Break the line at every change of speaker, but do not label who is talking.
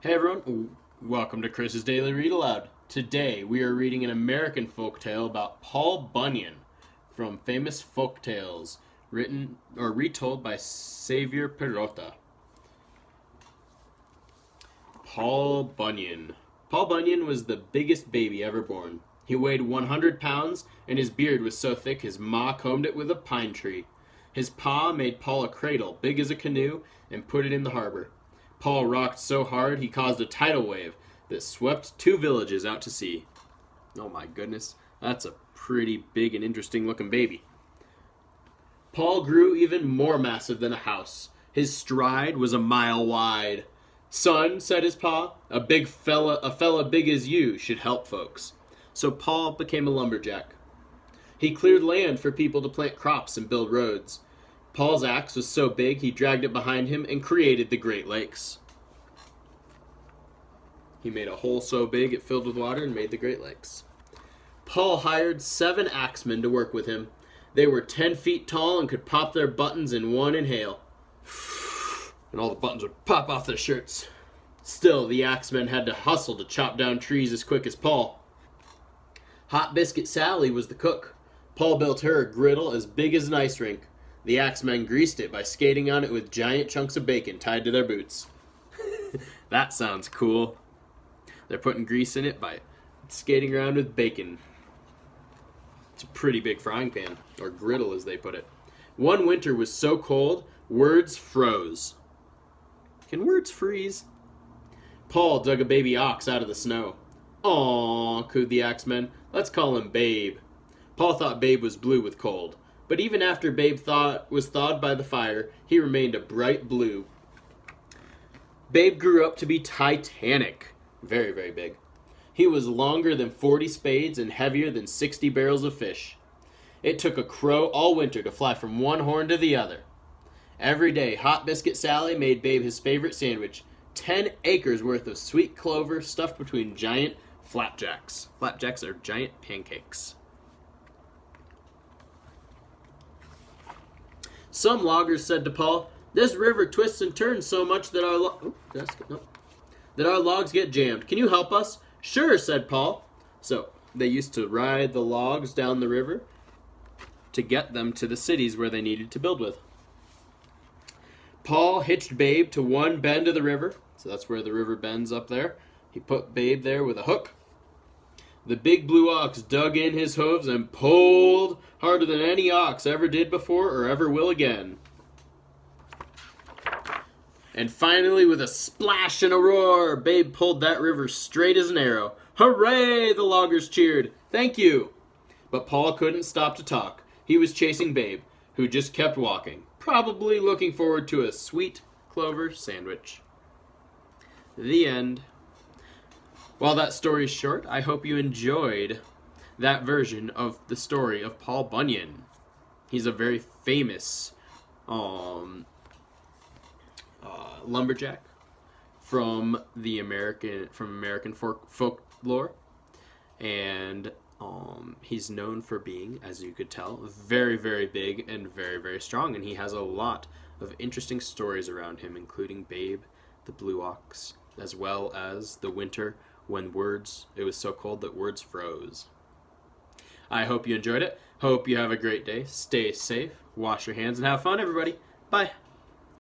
Hey everyone, welcome to Chris's Daily Read Aloud. Today we are reading an American folktale about Paul Bunyan from famous folktales written or retold by Saviour Pirotta. Paul Bunyan. Paul Bunyan was the biggest baby ever born. He weighed 100 pounds and his beard was so thick his ma combed it with a pine tree. His pa made Paul a cradle big as a canoe and put it in the harbor. Paul rocked so hard he caused a tidal wave that swept 2 villages out to sea. Oh my goodness, that's a pretty big and interesting looking baby. Paul grew even more massive than a house. His stride was a mile wide. "Son," said his pa, a fella big as you should help folks." So Paul became a lumberjack. He cleared land for people to plant crops and build roads. Paul's axe was so big he dragged it behind him and created the Great Lakes. He made a hole so big it filled with water and made the Great Lakes. Paul hired 7 axemen to work with him. They were 10 feet tall and could pop their buttons in one inhale. And all the buttons would pop off their shirts. Still, the axemen had to hustle to chop down trees as quick as Paul. Hot Biscuit Sally was the cook. Paul built her a griddle as big as an ice rink. The axemen greased it by skating on it with giant chunks of bacon tied to their boots. That sounds cool. They're putting grease in it by skating around with bacon. It's a pretty big frying pan, or griddle as they put it. One winter was so cold, words froze. Can words freeze? Paul dug a baby ox out of the snow. "Aw," cooed the axemen. "Let's call him Babe." Paul thought Babe was blue with cold. But even after Babe was thawed by the fire, he remained a bright blue. Babe grew up to be titanic. Very, very big. He was longer than 40 spades and heavier than 60 barrels of fish. It took a crow all winter to fly from one horn to the other. Every day, Hot Biscuit Sally made Babe his favorite sandwich, 10 acres worth of sweet clover stuffed between giant flapjacks. Flapjacks are giant pancakes. Some loggers said to Paul, "This river twists and turns so much that our logs get jammed. Can you help us?" "Sure," said Paul. So they used to ride the logs down the river to get them to the cities where they needed to build with. Paul hitched Babe to one bend of the river, so that's where the river bends up there. He put Babe there with a hook. The big blue ox dug in his hooves and pulled harder than any ox ever did before or ever will again. And finally, with a splash and a roar, Babe pulled that river straight as an arrow. "Hooray!" the loggers cheered. "Thank you." But Paul couldn't stop to talk. He was chasing Babe, who just kept walking, probably looking forward to a sweet clover sandwich. The end. While that story is short, I hope you enjoyed that version of the story of Paul Bunyan. He's a very famous lumberjack from American folklore, and he's known for being, as you could tell, very, very big and very, very strong, and he has a lot of interesting stories around him, including Babe, the blue ox, as well as the winter when it was so cold that words froze. I hope you enjoyed it. Hope you have a great day. Stay safe, wash your hands, and have fun, everybody. Bye.